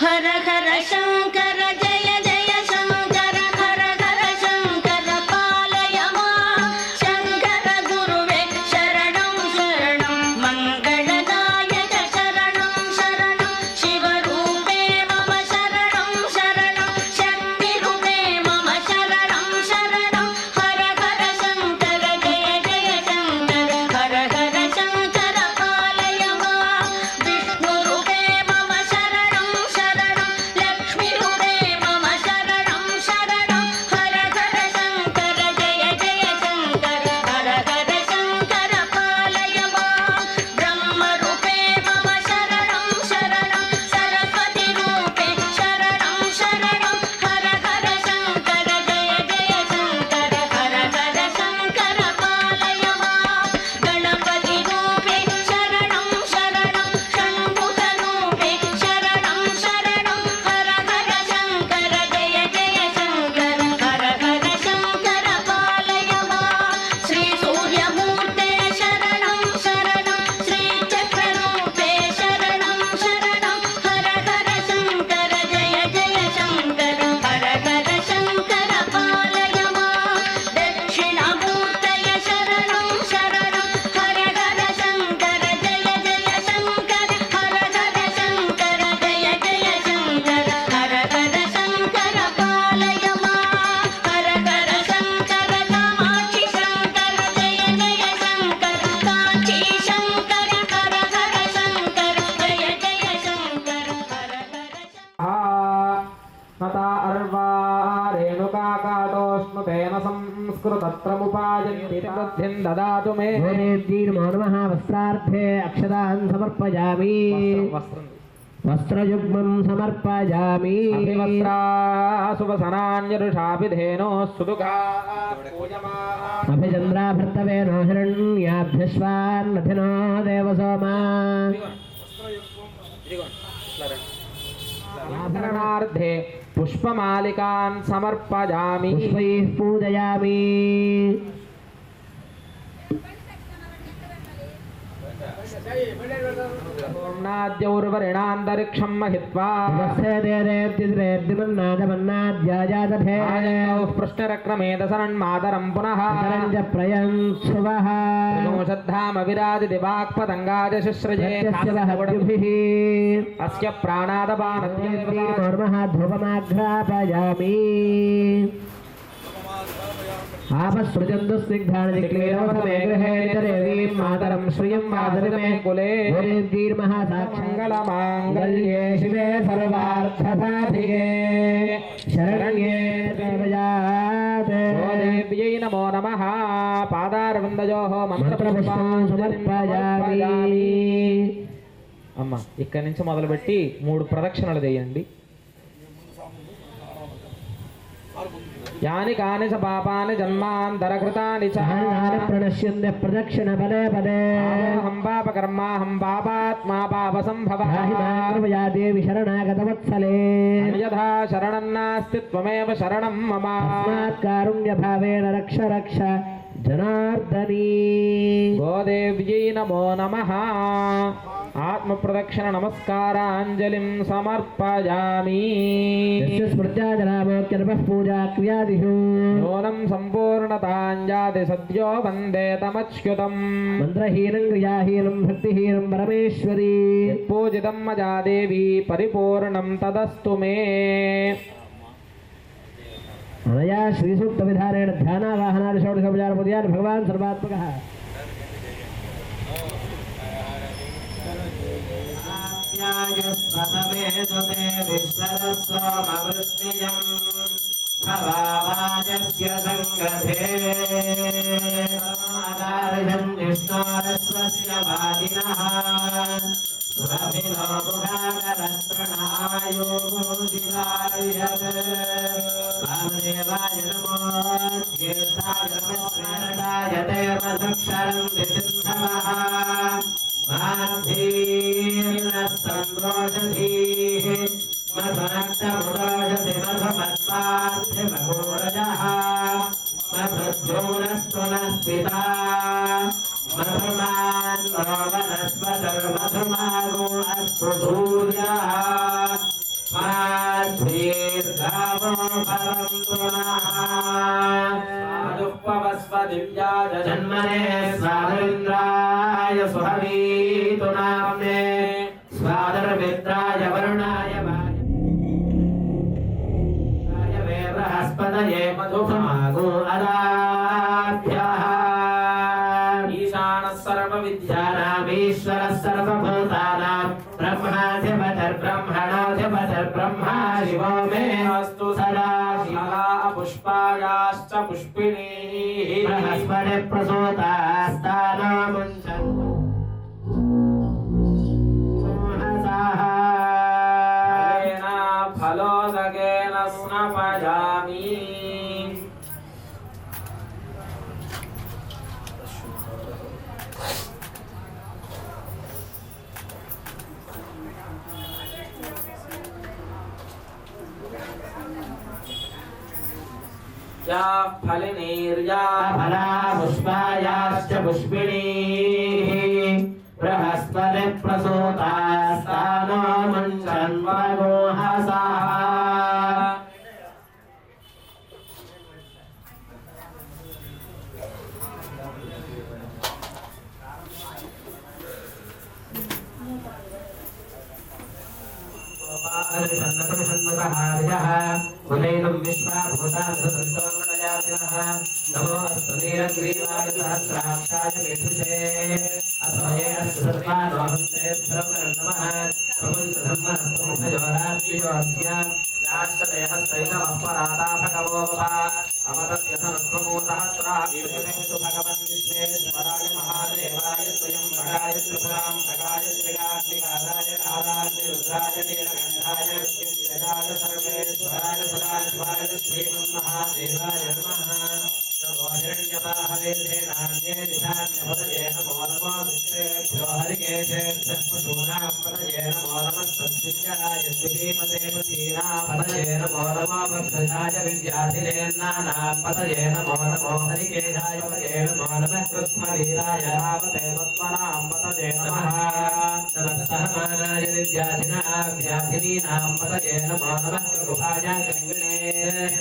हर हर शंकर जय जय शंकर हर हर शंकर पालय मां शंकर गुरुवे शरणं शरणं मंगलदायक शरणं शरणं शिवरूपे मम शरणं शरणं शक्तिरूपे मम शरणं शरणं हर हर शंकर जय जय शंकर हर हर शंकर पालय मां विष्णुरूपे मम शरणं शरणं लक्ष्मीरूपे मम शरणं शरणं हर हर शंकर जय जय शंकर हर हर शंकर पालय मां ब्रह्मरूपे मम शरणं शरणं सरस्वतीरूपे शरणं शरणं हर हर शंकर जय जय शंकर हर हर शंकर पालय मां गणपतिरूपे शरणं शरणं षण्मुखरूपे शरणं शरणं हर हर शंकर जय जय शंकर हर हर शंकर पालय मां श्रीसूर्यमूर्ते शरणं शरणं श्रीचक्ररूपे शरणं शरणं हर हर शंकर जय जय शंकर हर हर शंकर पालय मां दक्षिणमूर्तये शरणं शरणं हर हर शंकर जय जय शंकर हर हर शंकर जय जय शंकर हर हर शंकर पालय मां हर हर शंकर कामाक्षि शंकर जय जय शंकर कांची शंकर हर हर शंकर जय जय शंकर हर हर नता अर्वा रेणुकाकाटोष्णुतेन संस्कृतत्रमुपायन्ति बुद्धिं ददातु मे नमो नमः वस्त्रार्थे अक्षतान् समर्पयामि वस्त्रयुग्मं समर्पयामि अभिवस्त्रा शुभसनान्यरुषाभिधेनोः सुदुघा पूजमाः अभिचन्द्रा भर्तवे नो हिरण्याभ्यश्वान्नथिनो देवसोमा आभरणार्थे पुष्पमालिकान् समर्पयामि पुष्पैः पूजयामि नाद्यौर्वरिणान्तरिक्षं महित्वा वत्सेदेदेर्तिद्रेर्दिमन्नादमन्नाद्याजादभे पृष्ठरक्रमे दशरन्मातरं पुनः चरञ्जप्रयङ्क्षुवः श्रद्धाम विराजिति वाक्पतङ्गाज शुश्रजे अस्य प्राणादपानद्यैर्मः ध्रुवमाघ्रापयामि आपस्सृजन्तु स्निग्धानदिक्लीरवसमेगृहे मातरं श्रियं वादरिमे कुले दीर्महासाक्षङ्गलमाङ्गल्ये शिवे सर्वार्थसाधिके शरण्ये देवयाते देव्यै नमो नमः पादारविन्दयोः మంత్రపుష్పం సమర్పయామి. అమ్మ ఇక్కడి నుంచి మొదలుపెట్టి 3 ప్రదక్షిణలు చేయండి. यानि कानि च पापानि जन्मान्तरकृतानि च प्रणश्यन्ते प्रदक्षिण पदे पदे हम पापकर्माहं पापात्मा पापसम्भवः कृपया देवि शरणागतवत्सले यथा शरणं नास्ति त्वमेव शरणं मम कारुण्यभावेन रक्ष रक्ष जनार्दनी. गोदेव्यै नमो नमः. आत्मप्रदक्षिण नमस्काराञ्जलिं समर्पयामि. स्मृत्या जनामोक्यर्पः पूजा क्रियादिषु नूनं सम्पूर्णताञ्जाति सद्यो वन्दे तमच्युतम्. मन्त्रहीनं क्रियाहीनं भक्तिहीनं परमेश्वरी. पूजितं मया देवी परिपूर्णं तदस्तु मे. अनया श्रीसूक्तविधानेन ध्यानावाहनादि षोडशोपचारपूजयान् भगवान् सर्वात्मकः. स्वतमेतुते विश्वरस्वमवृष्टियं भवावाजस्य सङ्गते आदार्यं विष्णोरस्वस्य वादिनः सुरभिनो मुखाकरत्प्रणआयोगोदिलायत् वामदेवाय नमो तीर्थाय नमस्मरणाय देवदक्षरं विसिन्धवः सन्दोषधीः मधुनक्तमुदोषसि मधुमत्पार्थिवघोरजः मधुद्रोणस्तुनः पिता मधुमान् वनस्पतिर्मधुमागो अस्तु सूर्यः भवन्तु नः स्वादुपवस्वदिव्याय जन्मने स्वादरिन्द्राय सुहवीतु नाम्ने स्वादर्मित्राय वरुणाय बृहस्पतये मधुमागो अदाभ्यः ईशानः सर्वविद्यानामीश्वरः सर्वभूतानां ब्रह्माधिपतिर्ब्रह्मणोऽधिपतिर्ब्रह्मा शिवो मे अस्तु सदा शिवा पुष्पायाश्च पुष्पिणीः बृहस्पति प्रसूतास्तानो मुञ्चन्तु फलोदकेन स्नपयामि या फलिनीर्या फला पुष्पायाश्च पुष्पिणीः बृहस्पति प्रसूतास्तानो मुञ्चन्वगोहसः उदैनं विश्वाभूताभूतमणयातिनः नमो अस्तु नीलग्रीवाय सहस्राक्षाय मेधुषे अथये अस्तु सर्वानोऽहं तेभ्यो नमः प्रमुञ्चधर्महस्तमुखयोरात्रियोऽध्यां याश्चदेहस्तैनमः पराता भगवो वा अमरत्यथनस्वमूतहस्राभिषेकस्तु भगवन् विश्वेश्वराय महादेवाय स्वयं भगाय त्रिपुरां भगाय त्रिगाग्निकालाय कालाग्नि रुद्राय नीलकण्ठाय मृत्युञ्जयाय सर्वेश्वराय सदाशिवाय श्रीमन्महादेवाय नमः नमो हिरण्यवाहवे नान्ये दिशान्यपतये नमो नमो विश्वेभ्यो हरिकेशेभ्यः पशूनां पतये नमो नमः सत्विद्याय श्रीमते पतीनां पतये नमो नमो भक्तजाय विद्याधिरेन्नानां पतये नमो नमो हरिकेशाय पतये नमो नमः कृष्णवीराय रामते पद्मनां पतये नमः नमः सहमानाय विद्याधिनां व्याधिनीनां पतये नमो नमः कृपाय गङ्गिने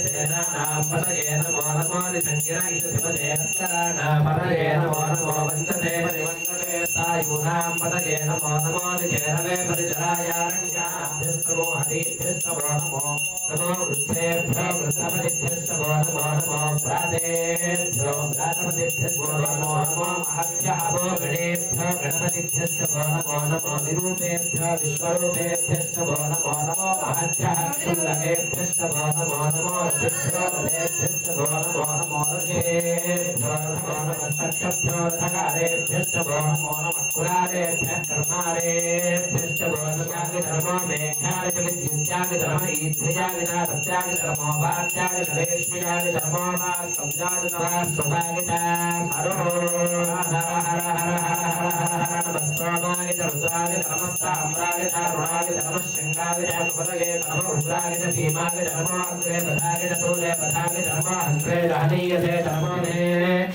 सेनानां पतये नमो नमो निसङ्गिरायिषुधिपते अस्कराणां पतये नमो नमो वन्दते परिवन्दते सायुनां पतये नमो नमो निचेरवे परिचरायारण्याभ्यस्तमो हरिभ्यस्तमो नमो नमो वृद्धेभ्यो वृद्धपतिभ्यस्तमो नमो नमो भ्रातेभ्यो भ्रातपतिभ्यस्तमो नमो नमो महभ्यः गणेभ्यो गणपतिभ्यस्तमो नमो नमो विरूपेभ्यो विश्वरूपेभ्यस्तमो नमो नमो महभ्यः क्षुल्लकेभ्यस्तमो नमो नमो रथेभ्यस्तमो नमो नमो रथेभ्यो नमो नमः सक्षभ्यो रथकारेभ्यस्तमो नमो नमः कुलारेभ्यः कर्मारेभ्यस्तमो नमः धर्मो मेघाय च विद्युत्याग धर्म ईध्याग सत्याग धर्मो वाच्याग धरेश्मयाग धर्मो वा संजाग स्वभागिता हरो हर हर हर हर हर भस्माय रुद्राय धर्मस्ताम्राय रुणाय धर्मशृङ्गाय धर्मपदये धर्म रुद्राय भीमाय धर्माग्रे बधाय सूर्य बधाय धर्म हन्त्रे रानीयते धर्मो मे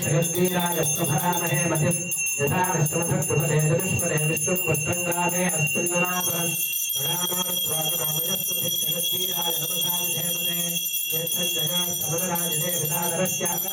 क्षयस्वीराय प्रभरामहे मतिं यथा विष्णुभक्तपदे दुष्पदे विष्णुं पुष्पङ्गामे अस्मिन्नापरम् प्रणामोत्वाकरामयस्तु क्षयस्वीराय नमसाय धेमते यत्सञ्जया समराजते विदादरस्याः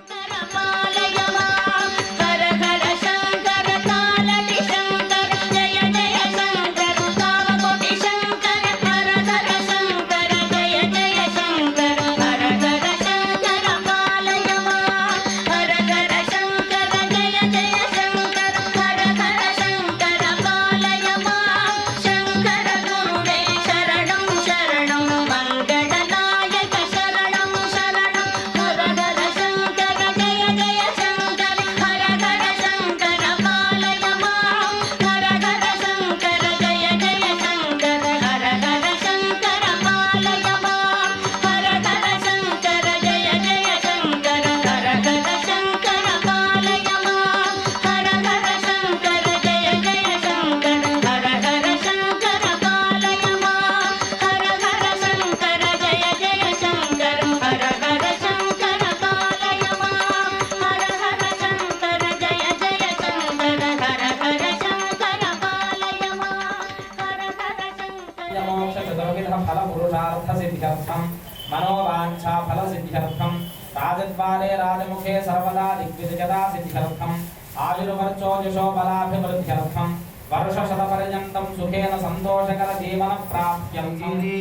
శంకర పాలయ మాం హర హర శంకర राजद्वारे राजमुखे सर्वदा दिग्विजयदा सिद्ध्यर्थम् आयुर्वर्चोजुषो बलाभिवृद्ध्यर्थम् वर्षशतपर्यन्तं सुखेन सन्तोषकर जीवन प्राप्यन्ति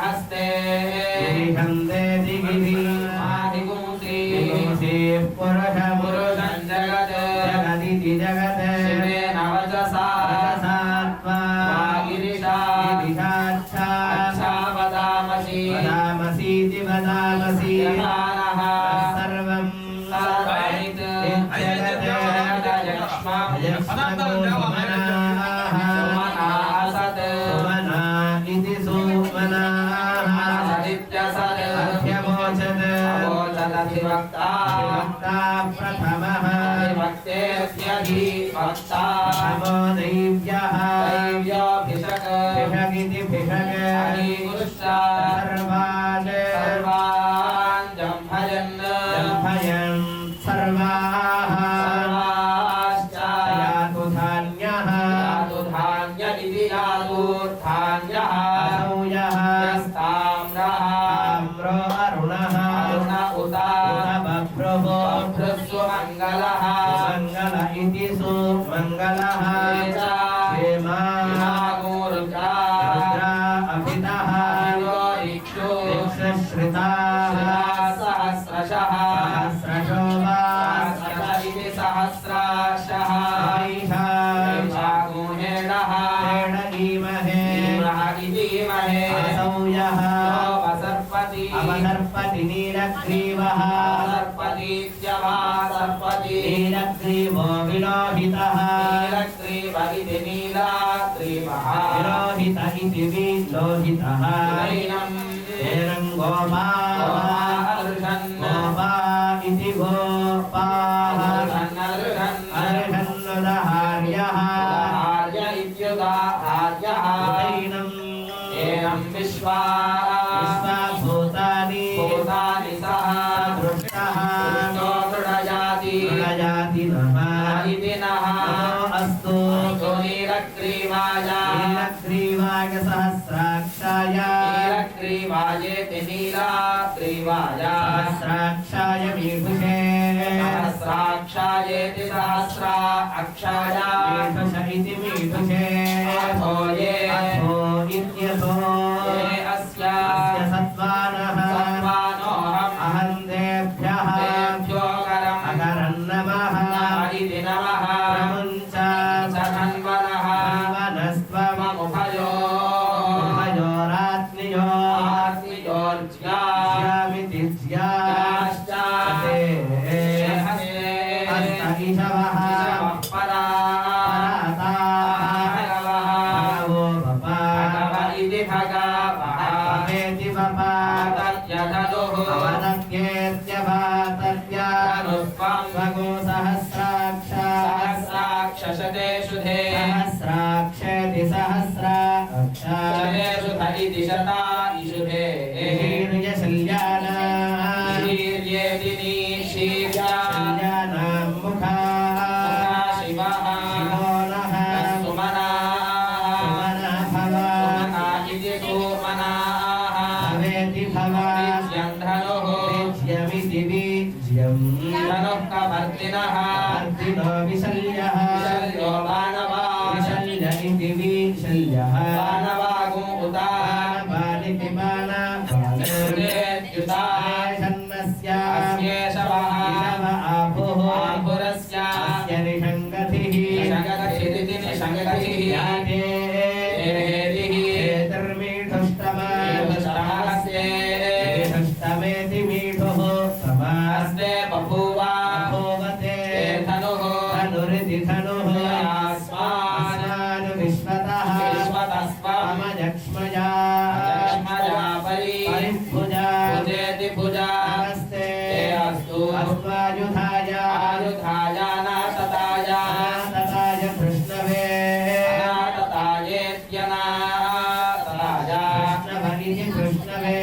हस्ते पुरुषं जगत् जगदिति जगत् शिवेन वचसा गिरिशा वदामसि वदामसीति वदामसि सर्वं प्रथमः भक्तेऽधिवक्ता नमो दैव्यः भिषगिति भिषग सर्वान् जम्भयन् सर्वाः यातु धान्यः इति यातु धान्यः यस्ताम्रः अरुणः मङ्गलः मङ्गल इति सुमङ्गलः क्षेमागोरुद्रा अभितः इक्षुश्रिताः सहस्रशः सहस्रशो वा इति सहस्राशः गुणेणः इमहे असौ यः अवसर्पति नीलग्रीवः नीलग्रीवो विलोहितः विलोहित इति विलोहितः एनं गोपा इति गोपाः अर्हन्नुदहार्यः एनं विश्वाभूतानि सह दृष्टः दृढजाति नमः अस्तु नीलग्रीवाय सहस्राक्षाय नीलग्रीवायेति नीलग्रीवाय सहस्राक्षाय मीढुषे सहस्राक्षायेति सहस्राक्षाय मीढुष इति मीढुषे अथो ये अथो इत्यथो अस्य सत्त्वानोऽहम् अहं तेभ्यः अकरन्नमः इति नमः प्रमुञ्च धन्वनः उभयोरात्मियोर्ज्यामिति ज्याश्च ईशवः सहस्राक्षशते सहस्राक्षति सहस्राक्षशतेषु इति शता इषुधे शीर्यशल्याना शीर्येदिनी शीर्यानां मुखा शिवः शिवो नः सुमना भवा इति सुमनाः भवेति भवा धनुः बीज्यमिति बीज्यं धनुः कवर्तिनः वर्तिनो विशल्यः विशल्यो बाणवा विशल्य इति विशल्यः बाणवागुमुता बाणिति बाणवागुमुता षण्णस्य अस्येषवः इषव आभुः आभुरस्य अस्य निषङ्गतिः निषङ्गतिरिति निषङ्गतिः याते एतिः एतर्मीढुष्टमस्य मीढुष्टमेति मीढुः समास्ते बभूवा बभूवते धनुः धनुरिति धनुः अस्मान् विश्वतः विश्वतस्त्वमजक्ष्मजा परिभुजा भुजेति भुजा नमस्ते अस्तु अस्त्वायुधाय आयुधाय नाशताय कृष्णवे अनाततायेत्यनातताय कृष्णव इति कृष्णवे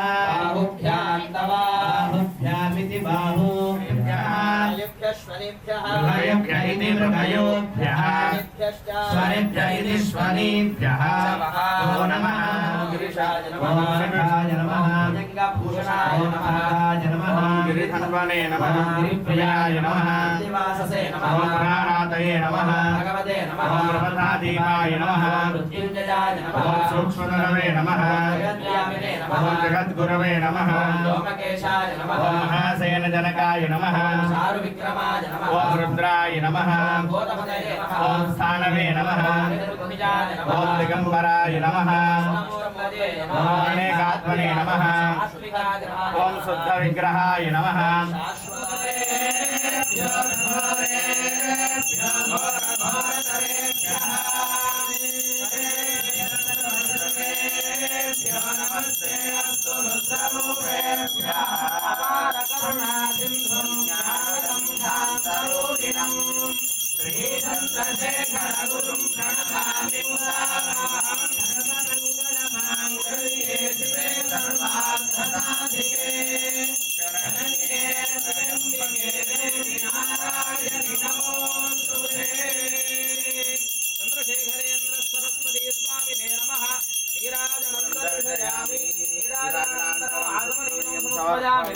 बाहुभ्यां तव बाहुभ्यामिति बाहुभ्यां मृगयेभ्य इति मृगयोभ्यः स्वरेभ्य इति स्वरेभ्यः नमो नमः गिरिशाय नमः गिरिशाय नमः जंगभूषणाय नमः नमः गिरिधन्वने नमः गिरिप्रियाय नमः दिवाससे नमः प्राणातये नमः भगवते नमः प्रभतादीपाय नमः मृत्युंजयाय नमः सूक्ष्मधरवे नमः जगद्व्यापिने नमः जगद्गुरवे नमः लोमकेशाय नमः महासेनजनकाय नमः चारुविक्रमाय नमः ओम रुद्राय नमः ओम स्थानवे नमः ओम दिगंबराय नमः ओम अनेकात्मने नमः ओम शुद्ध विग्रहाय नमः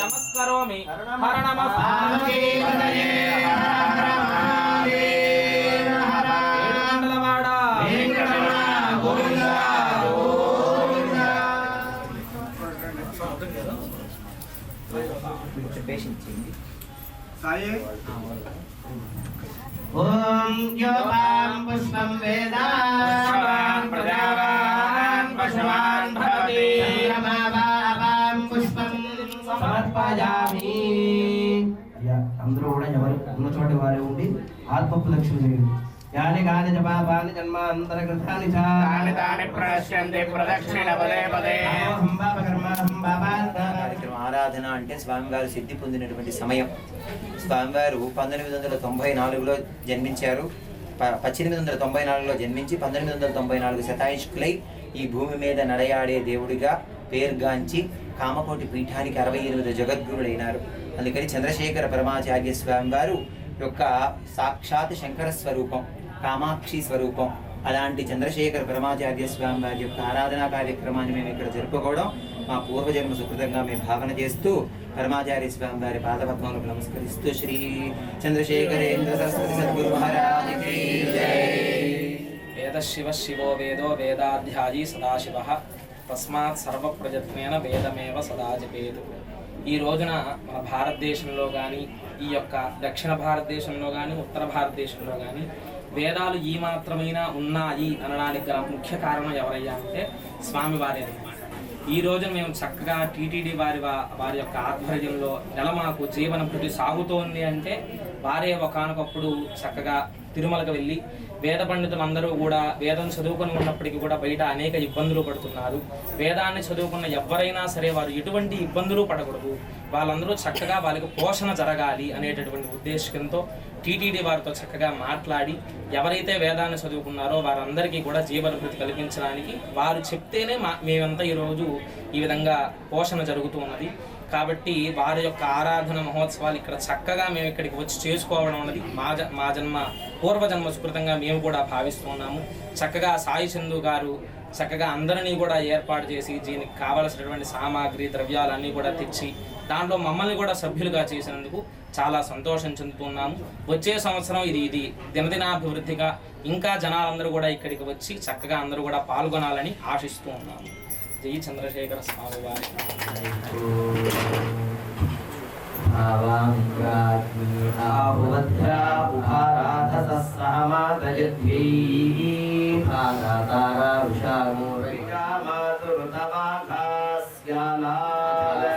नमस्करोमि हर नमः ओम योपां पुष्पं वेदान् प्रजावान् पशुवान् भवति रमावापां पुष्पं సమర్పయామి. అందరూ కూడా ఎవరు ఉన్న చోట వారే ఉండి ఆత్మప్రదక్షిణ చేయండి. యాని గాని జపాపాని జన్మాంతరకృతాని చ తాని తాని ప్రశ్యంతి ప్రదక్షిణ పదే పదే ఆరాధన అంటే స్వామివారు సిద్ధి పొందినటువంటి సమయం. స్వామివారు 1994లో జన్మించారు. 1894లో జన్మించి 1994 శతాయుష్కులై ఈ భూమి మీద నడయాడే దేవుడిగా పేరుగాంచి కామకోటి పీఠానికి 68 జగద్గురులైనారు. అందుకని చంద్రశేఖర పరమాచార్య స్వామి వారు యొక్క సాక్షాత్ శంకర స్వరూపం, కామాక్షి స్వరూపం. అలాంటి చంద్రశేఖర పరమాచార్య స్వామి వారి యొక్క ఆరాధనా కార్యక్రమాన్ని మేము ఇక్కడ జరుపుకోవడం మా పూర్వజన్మ సుకృతంగా మేము భావన చేస్తూ పరమాచార్య స్వామి వారి పాదపద్మములకు నమస్కరిస్తూ శ్రీ చంద్రశేఖరేంద్ర సరస్వతి సద్గురు మహారాజుకి జై. వేద శివ శివో వేదో వేదాధ్యాయీ సదాశివః తస్మాత్ సర్వప్రయత్నేన వేదమేవ సదా జపేతు. ఈ రోజున మన భారతదేశంలో కానీ, ఈ యొక్క దక్షిణ భారతదేశంలో కానీ, ఉత్తర భారతదేశంలో కానీ వేదాలు ఈ మాత్రమైనా ఉన్నాయి అనడానికి గల ముఖ్య కారణం ఎవరయ్యా అంటే స్వామివారే అన్నమాట. ఈ రోజున మేము చక్కగా టీటీడీ వారి యొక్క ఆధ్వర్యంలో మాకు జీవన భృతి సాగుతోంది అంటే వారే ఒకానొకప్పుడు చక్కగా తిరుమలకు వెళ్ళి వేద పండితులందరూ కూడా వేదం చదువుకొని ఉన్నప్పటికీ కూడా బయట అనేక ఇబ్బందులు పడుతున్నారు. వేదాన్ని చదువుకున్న ఎవరైనా సరే వారు ఎటువంటి ఇబ్బందులు పడకూడదు, వాళ్ళందరూ చక్కగా వాళ్ళకి పోషణ జరగాలి అనేటటువంటి ఉద్దేశంతో టీటీడీ వారితో చక్కగా మాట్లాడి ఎవరైతే వేదాన్ని చదువుకున్నారో వారందరికీ కూడా జీవనభృతి కల్పించడానికి వారు చెప్తేనే మేమంతా ఈరోజు ఈ విధంగా పోషణ జరుగుతూ ఉన్నది. కాబట్టి వారి యొక్క ఆరాధన మహోత్సవాలు ఇక్కడ చక్కగా మేము ఇక్కడికి వచ్చి చేసుకోవడం అన్నది మా జన్మ పూర్వజన్మ సుకృతంగా మేము కూడా భావిస్తున్నాము. చక్కగా సాయి చందు గారు చక్కగా అందరినీ కూడా ఏర్పాటు చేసి దీనికి కావలసినటువంటి సామాగ్రి ద్రవ్యాలన్నీ కూడా తెచ్చి దాంట్లో మమ్మల్ని కూడా సభ్యులుగా చేసినందుకు చాలా సంతోషం చెందుతున్నాము. వచ్చే సంవత్సరం ఇది దినదినాభివృద్ధిగా ఇంకా జనాలందరూ కూడా ఇక్కడికి వచ్చి చక్కగా అందరూ కూడా పాల్గొనాలని ఆశిస్తూ ఉన్నాము. జై చంద్రశేఖర స్వామి వారి.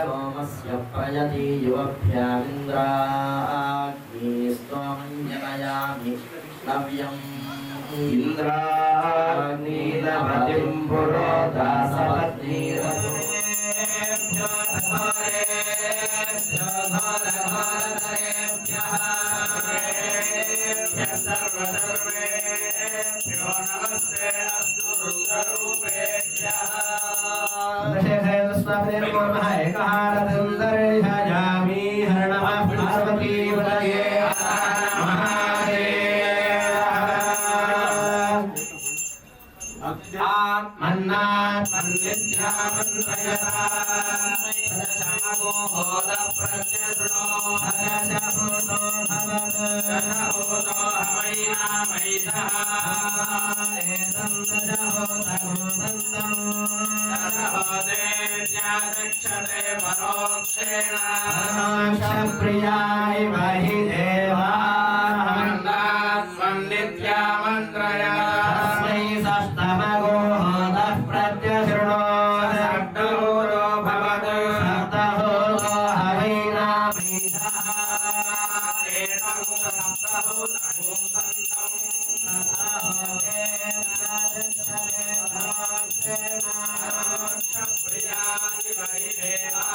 సోమస్య ప్రయతి యువభ్యామింద్రాగ్నిస్తోమంజనయామి నవ్యం ఇంద్రాగ్నిలపతిం పురోదాసపత్నీరభ్యో సర్వసర్వేభ్యో నమస్తే అస్తు రుద్రరూపేభ్యః. ఏకహారసుందరేషాయామి హర నమః పార్వతీపతయే प्रियाय महि देवा वन्दित्या मन्त्रया तस्मै सस्तमगो होतः प्रत्यशृणो सप्तहोतो भवतु सप्तहोतो हवैनामैषः एतं सप्तहोतं प्रियाय महि देवा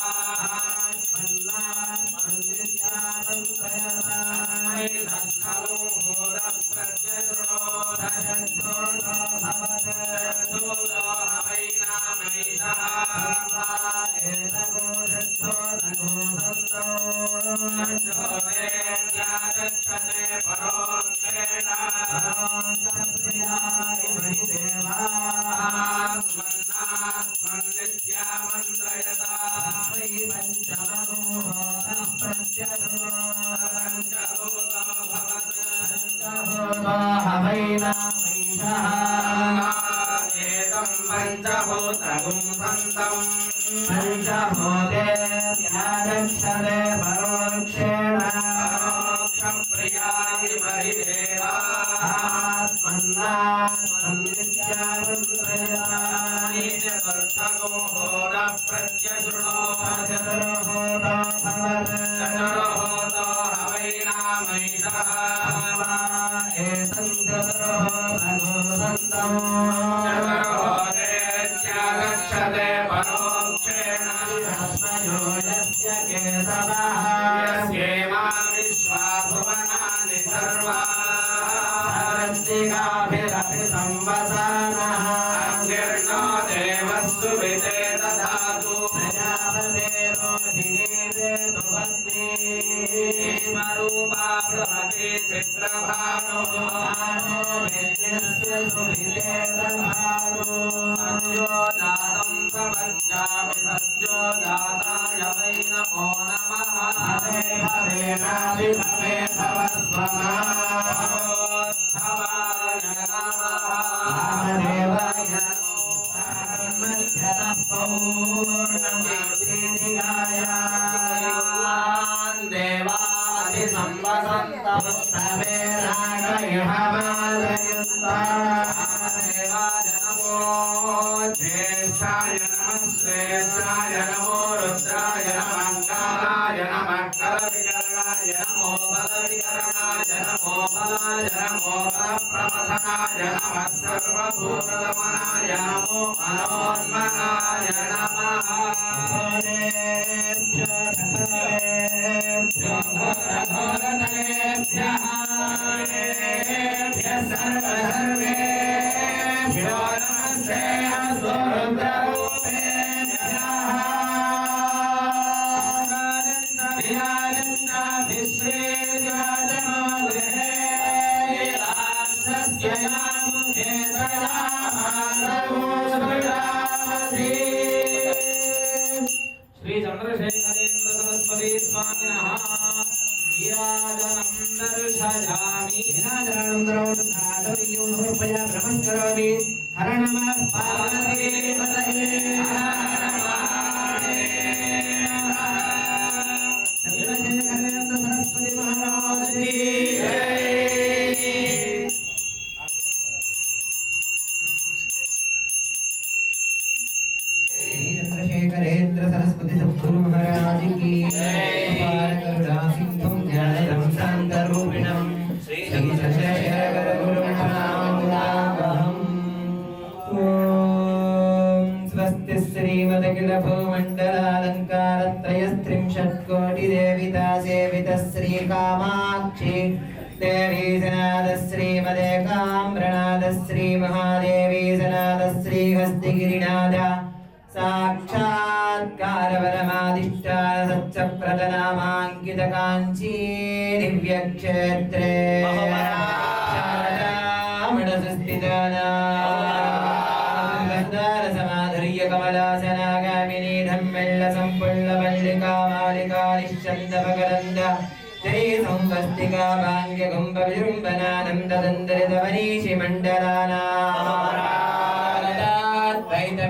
విజృంభణానందదందరితవనీషి మండలానాద్వైత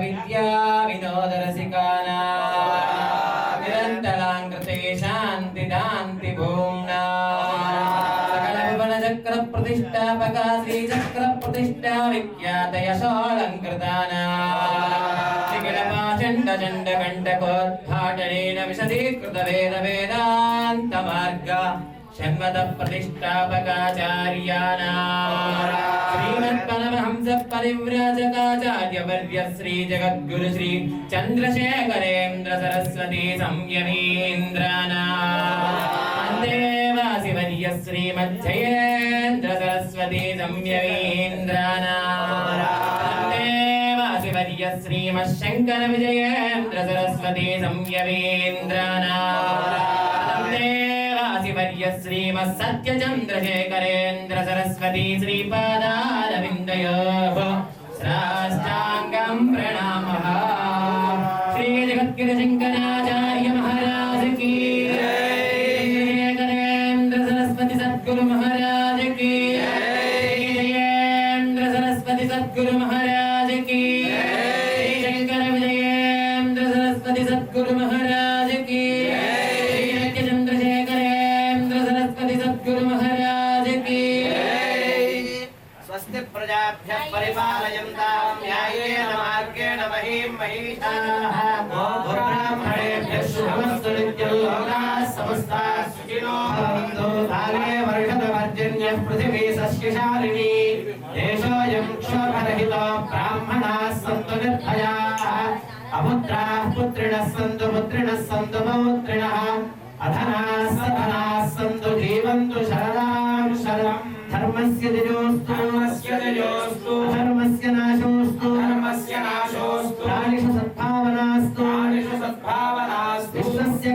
విద్యా వినోదరసికానా నిరంతరాంకృతే శాంతి దాంతి భూమ్నా సకల భువన చక్ర ప్రతిష్టాపకా శ్రీ చక్ర ప్రతిష్టా విఖ్యాత యశోలంకృతానా చండ చండ కంటకోద్ఘాటనేన విశదీకృత వేద వేదాంత మార్గ షణ్మత ప్రతిష్టాపకాచార్యాణా శ్రీమత్పరమహంస పరివ్రాజకాచార్యవర్య శ్రీ జగద్గురు శ్రీ చంద్రశేఖరేంద్ర సరస్వతి సంయమీంద్రానా దేవాసివర్య శ్రీమజ్జయేంద్ర సరస్వతి సంయమీంద్రానా దేవాసివర్య శ్రీమశంకర విజయేంద్ర సరస్వతి సంయమీంద్రానా దేవాసివర్య శ్రీమత్సత్యచంద్రశేఖరేంద్ర సరస్వతి శ్రీపాదారవిందయోః సాష్టాంగం ప్రణామః శ్రీ జగద్గురు శంకరాచార్య మహారాజ్ కీ శేఖరేంద్ర సరస్వతి సద్గురు మహారాజ్ కీ విజయేంద్ర సరస్వతి సద్గురు మహారాజ్ కీ శంకర విజయేంద్ర సరస్వతి సద్గురు మహారాజ్ కీ చంద్రశేఖరేంద్ర సరస్వతి సద్గురు మహారాజ్ కీ స్వస్తి ప్రజాభ్యః పరిపాలయంతాం న్యాయేన మార్గేణ మహీం మహీషాః బ్రాహ్మణేభ్యः శుభమస్తు నిత్యం లోకాः సమస్తాः సుఖినో భవంతు కాలే వర్షతవర్జన్యः పృథివీ సస్యశాలినీ దేశోऽयं క్షోభరహితో బ్రాహ్మణాः సంతు నిర్భయాः అపుత్రాः పుత్రిణः సంతు పౌత్రిణः అధనాः సధనాः సంతు జీవంతు శరదాం శరం ధర్మస్య దిజోస్తు ధర్మస్య నాశోస్తు ప్రాణిషు సద్భావనాస్తు విశ్వస్య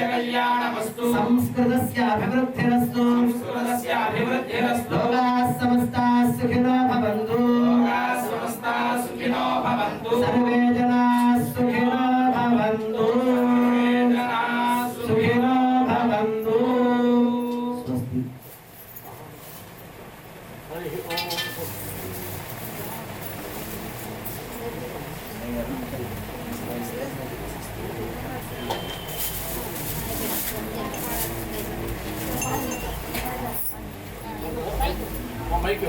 కళ్యాణమస్తు సంస్కృతస్య అభివృద్ధిరస్తు లోకాः సమస్తాः సుఖినో భవంతు సర్వే జనాः సుఖినో భవంతు సుఖినో భవంతు. స్వస్తి. మైక్